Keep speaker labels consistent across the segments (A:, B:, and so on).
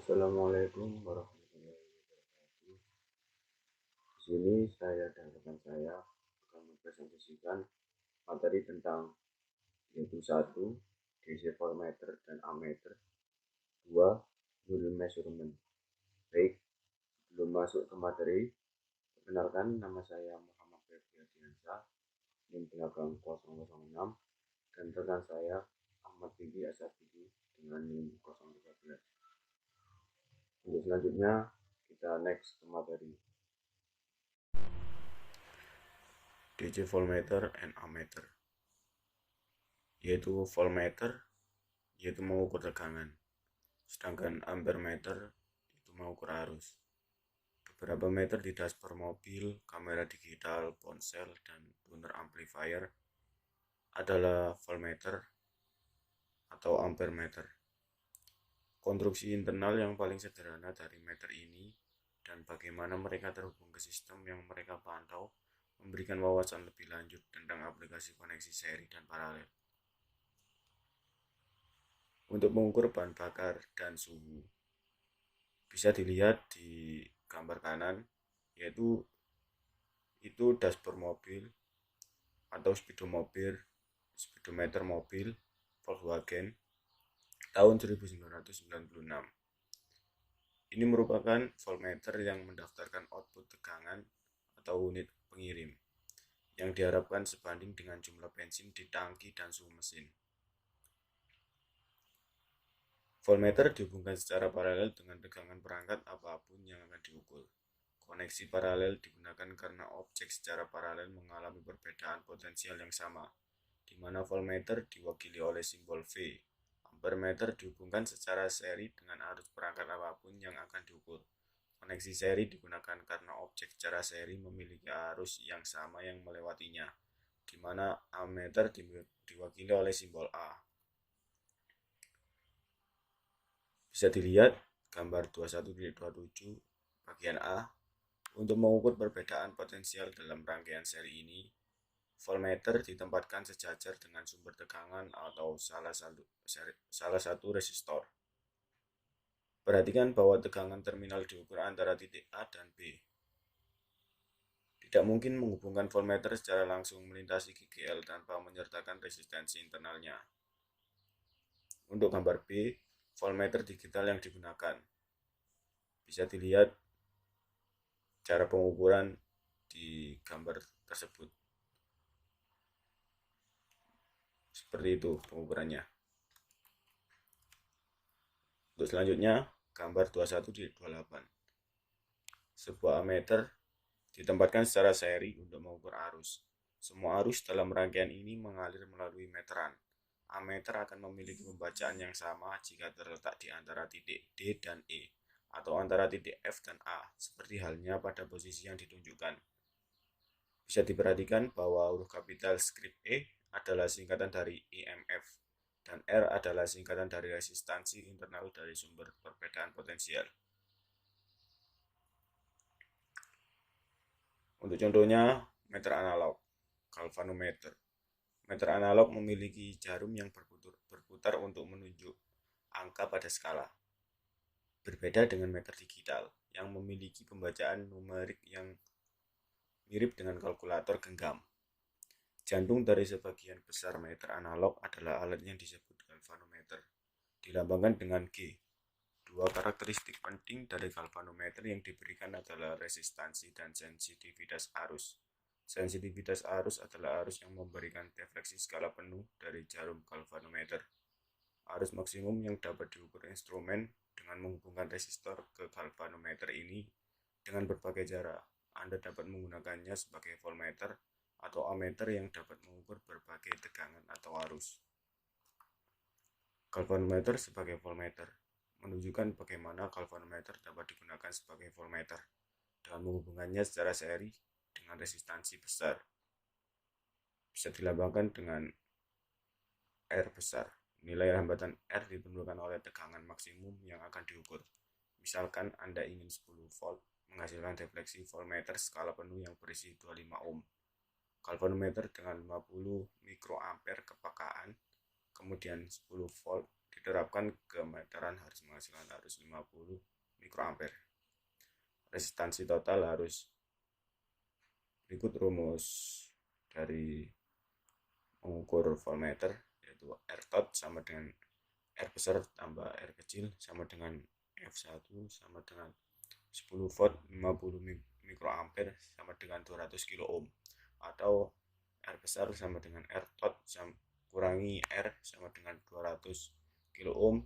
A: Assalamualaikum warahmatullahi wabarakatuh. Di sini saya dan rekan saya akan mempresentasikan materi tentang yaitu satu DC voltmeter dan ammeter, dua unit measurement. Baik, sebelum masuk ke materi, perkenalkan nama saya Muhammad Febri Adiansa, NIM belakang 006 dan rekan saya Ahmad Bibi Asabidi dengan NIM 013. Untuk selanjutnya kita next ke materi. DC voltmeter and ammeter, yaitu voltmeter yaitu mengukur tegangan, sedangkan ampermeter itu mengukur arus. Beberapa meter di dashboard mobil, kamera digital, ponsel, dan tuner amplifier adalah voltmeter atau ampermeter. Konstruksi internal yang paling sederhana dari meter ini dan bagaimana mereka terhubung ke sistem yang mereka pantau memberikan wawasan lebih lanjut tentang aplikasi koneksi seri dan paralel. Untuk mengukur bahan bakar dan suhu, bisa dilihat di gambar kanan, yaitu itu dashboard mobil atau speedometer mobil Volkswagen tahun 1996. Ini merupakan voltmeter yang mendaftarkan output tegangan atau unit pengirim yang diharapkan sebanding dengan jumlah bensin di tangki dan suhu mesin. Voltmeter dihubungkan secara paralel dengan tegangan perangkat apapun yang akan diukur. Koneksi paralel digunakan karena objek secara paralel mengalami perbedaan potensial yang sama, di mana voltmeter diwakili oleh simbol V. Ampermeter dihubungkan secara seri dengan arus perangkat apapun yang akan diukur. Koneksi seri digunakan karena objek secara seri memiliki arus yang sama yang melewatinya, di mana ammeter diwakili oleh simbol A. Bisa dilihat gambar 21.27 bagian A. Untuk mengukur perbedaan potensial dalam rangkaian seri ini, voltmeter ditempatkan sejajar dengan sumber tegangan atau salah satu resistor. Perhatikan bahwa tegangan terminal diukur antara titik A dan B. Tidak mungkin menghubungkan voltmeter secara langsung melintasi GGL tanpa menyertakan resistensi internalnya. Untuk gambar B, voltmeter digital yang digunakan. Bisa dilihat cara pengukuran di gambar tersebut. Seperti itu pengukurannya. Untuk selanjutnya, gambar 21.28. Sebuah ammeter ditempatkan secara seri untuk mengukur arus. Semua arus dalam rangkaian ini mengalir melalui meteran. Ammeter akan memiliki pembacaan yang sama jika terletak di antara titik D dan E, atau antara titik F dan A, seperti halnya pada posisi yang ditunjukkan. Bisa diperhatikan bahwa huruf kapital skrip E adalah singkatan dari EMF, dan R adalah singkatan dari resistansi internal dari sumber perbedaan potensial. Untuk contohnya, meter analog, galvanometer. Meter analog memiliki jarum yang berputar untuk menunjuk angka pada skala. Berbeda dengan meter digital yang memiliki pembacaan numerik yang mirip dengan kalkulator genggam. Jantung dari sebagian besar meter analog adalah alat yang disebut galvanometer, dilambangkan dengan G. Dua karakteristik penting dari galvanometer yang diberikan adalah resistansi dan sensitivitas arus. Sensitivitas arus adalah arus yang memberikan defleksi skala penuh dari jarum galvanometer. Arus maksimum yang dapat diukur instrumen dengan menghubungkan resistor ke galvanometer ini dengan berbagai cara. Anda dapat menggunakannya sebagai voltmeter atau ammeter yang dapat mengukur berbagai tegangan atau arus. Galvanometer sebagai voltmeter menunjukkan bagaimana galvanometer dapat digunakan sebagai voltmeter dengan menghubungkannya secara seri dengan resistansi besar. Bisa dilambangkan dengan R besar. Nilai hambatan R ditentukan oleh tegangan maksimum yang akan diukur. Misalkan Anda ingin 10 volt menghasilkan defleksi voltmeter skala penuh yang berisi 25 ohm. Galvanometer dengan 50 mikroampere kepekaan, kemudian 10 volt diterapkan gemeteran harus menghasilkan arus 50 mikroampere. Resistansi total harus berikut rumus dari mengukur voltmeter, yaitu R tot sama dengan R besar tambah R kecil sama dengan F1 sama dengan 10 volt 50 mikroampere sama dengan 200 kilo ohm, atau R besar sama dengan R tot kurangi R sama dengan 200 kilo ohm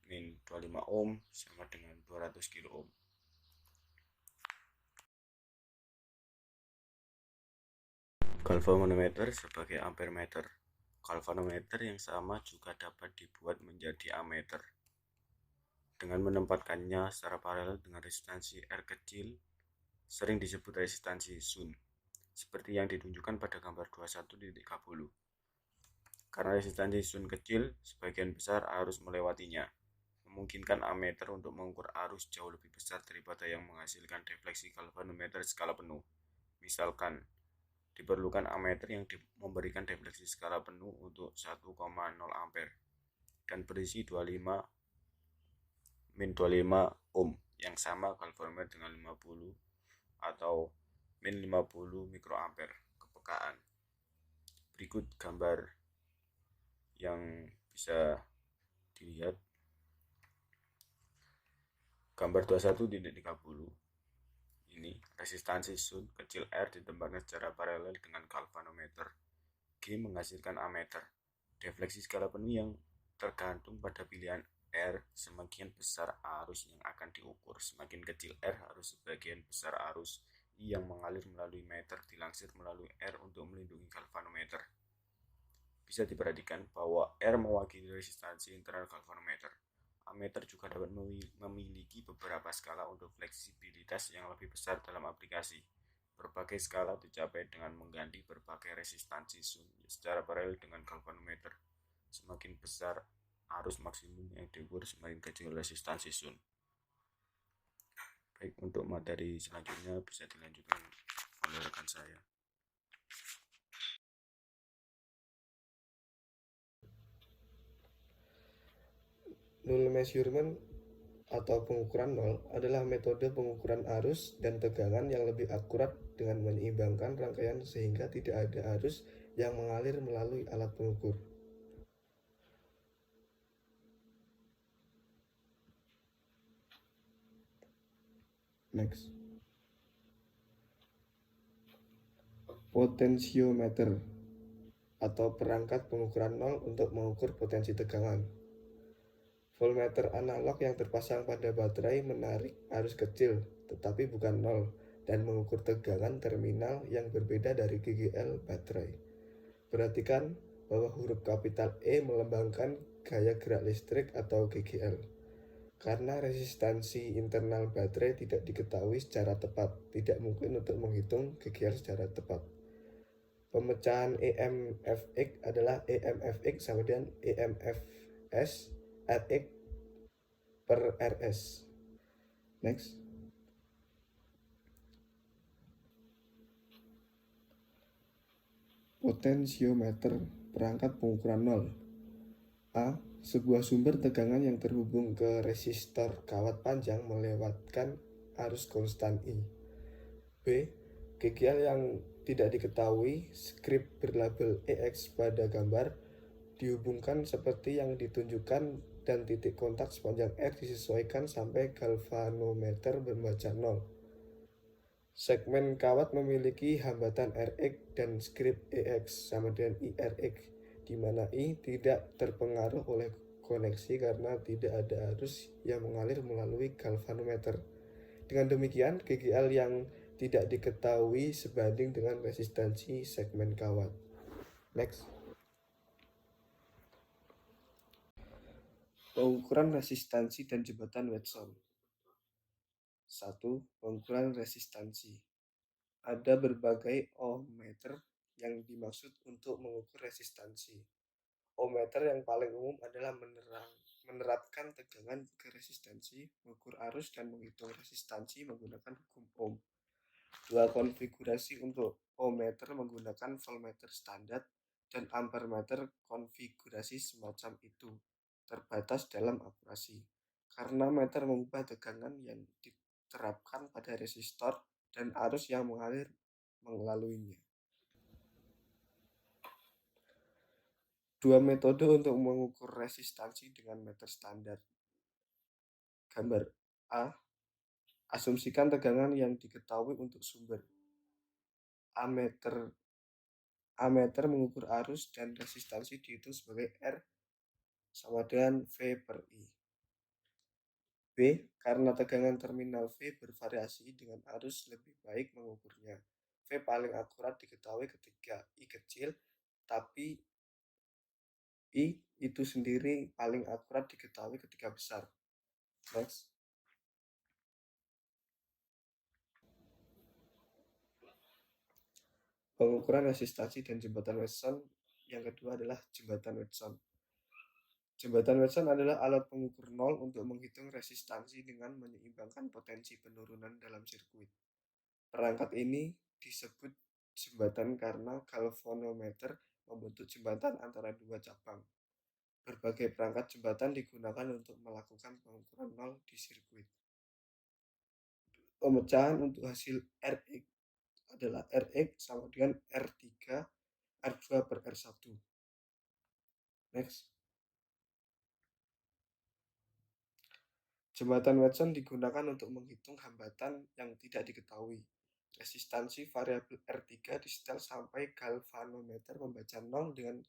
A: min 25 ohm sama dengan 200 kilo ohm. Galvanometer sebagai ampermeter. Galvanometer yang sama juga dapat dibuat menjadi ammeter dengan menempatkannya secara paralel dengan resistansi R kecil, sering disebut resistansi Sun, seperti yang ditunjukkan pada gambar 21.30. Karena resistansi Sun kecil, sebagian besar arus melewatinya, memungkinkan ammeter untuk mengukur arus jauh lebih besar daripada yang menghasilkan defleksi galvanometer skala penuh. Misalkan, diperlukan ammeter yang memberikan defleksi skala penuh untuk 1,0 ampere dan berisi 25 ohm, yang sama galvanometer dengan 50 atau min 50 mikroampere kepekaan. Berikut gambar yang bisa dilihat. Gambar 21.30. Ini resistansi Sun kecil R ditempatkan secara paralel dengan galvanometer. G menghasilkan ammeter. Defleksi skala penuh yang tergantung pada pilihan R, semakin besar arus yang akan diukur, semakin kecil R harus sebagian besar arus I yang mengalir melalui meter dilansir melalui R untuk melindungi galvanometer. Bisa diperhatikan bahwa R mewakili resistansi internal galvanometer. Ammeter juga dapat memiliki beberapa skala untuk fleksibilitas yang lebih besar dalam aplikasi. Berbagai skala dicapai dengan mengganti berbagai resistansi Sun secara paralel dengan galvanometer. Semakin besar arus maksimum yang diukur, semakin kecil resistansi Sun. Baik, untuk materi selanjutnya bisa dilanjutkan oleh rekan saya.
B: Null measurement atau pengukuran nol adalah metode pengukuran arus dan tegangan yang lebih akurat dengan menyeimbangkan rangkaian sehingga tidak ada arus yang mengalir melalui alat pengukur. Next. Potensiometer atau perangkat pengukuran nol untuk mengukur potensi tegangan. Voltmeter analog yang terpasang pada baterai menarik arus kecil, tetapi bukan nol, dan mengukur tegangan terminal yang berbeda dari GGL baterai. Perhatikan bahwa huruf kapital E melambangkan gaya gerak listrik atau GGL. Karena resistansi internal baterai tidak diketahui secara tepat, tidak mungkin untuk menghitung GGL secara tepat. Pemecahan EMFX adalah EMFX sama dengan EMFS RX per RS. Next. Potensiometer, perangkat pengukuran nol. A. Sebuah sumber tegangan yang terhubung ke resistor kawat panjang melewatkan arus konstan I. B. GGL yang tidak diketahui, skrip berlabel EX pada gambar, dihubungkan seperti yang ditunjukkan dan titik kontak sepanjang R disesuaikan sampai galvanometer membaca 0. Segmen kawat memiliki hambatan Rx dan skrip EX sama dengan IRX, di mana I tidak terpengaruh oleh koneksi karena tidak ada arus yang mengalir melalui galvanometer. Dengan demikian, GGL yang tidak diketahui sebanding dengan resistansi segmen kawat. Next. Pengukuran resistansi dan jembatan Watson. 1. Pengukuran resistansi. Ada berbagai ohmmeter yang dimaksud untuk mengukur resistansi. Ohmmeter yang paling umum adalah menerapkan tegangan ke resistansi, mengukur arus, dan menghitung resistansi menggunakan hukum Ohm. Dua konfigurasi untuk ohmmeter menggunakan voltmeter standar dan ampermeter konfigurasi semacam itu. terbatas dalam akurasi, karena meter mengubah tegangan yang diterapkan pada resistor dan arus yang mengalir melaluinya. Dua metode untuk mengukur resistansi dengan meter standar. Gambar A. Asumsikan tegangan yang diketahui untuk sumber. Ammeter mengukur arus dan resistansi dihitung sebagai R sama dengan V per I. B. Karena tegangan terminal V bervariasi dengan arus, lebih baik mengukurnya. V paling akurat diketahui ketika I kecil, tapi I itu sendiri paling akurat diketahui ketika besar. Next. Pengukuran resistansi dan jembatan Watson. Yang kedua adalah jembatan Watson. Jembatan Watson adalah alat pengukur nol untuk menghitung resistansi dengan menyeimbangkan potensi penurunan dalam sirkuit. Perangkat ini disebut jembatan karena galvanometer membentuk jembatan antara dua cabang. Berbagai perangkat jembatan digunakan untuk melakukan pengukuran nol di sirkuit. Pemecahan untuk hasil Rx adalah Rx sama dengan R2 per R1. Next. Jembatan Watson digunakan untuk menghitung hambatan yang tidak diketahui. Resistansi variabel R3 disetel sampai galvanometer membaca 0 dengan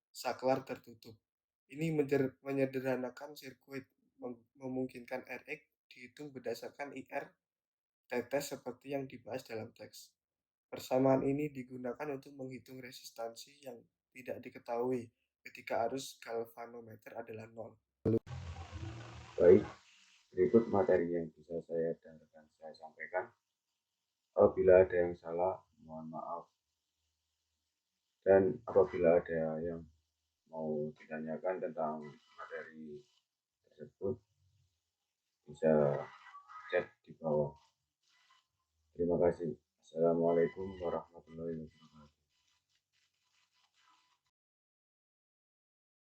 B: saklar tertutup. Ini menyederhanakan sirkuit, memungkinkan Rx dihitung berdasarkan IR tetes seperti yang dibahas dalam teks. Persamaan ini digunakan untuk menghitung resistansi yang tidak diketahui ketika arus galvanometer adalah 0.
A: Baik, berikut materi yang bisa saya dan rekan saya sampaikan. Apabila ada yang salah, mohon maaf. Dan apabila ada yang mau ditanyakan tentang materi tersebut, bisa chat di bawah. Terima kasih. Assalamualaikum warahmatullahi wabarakatuh.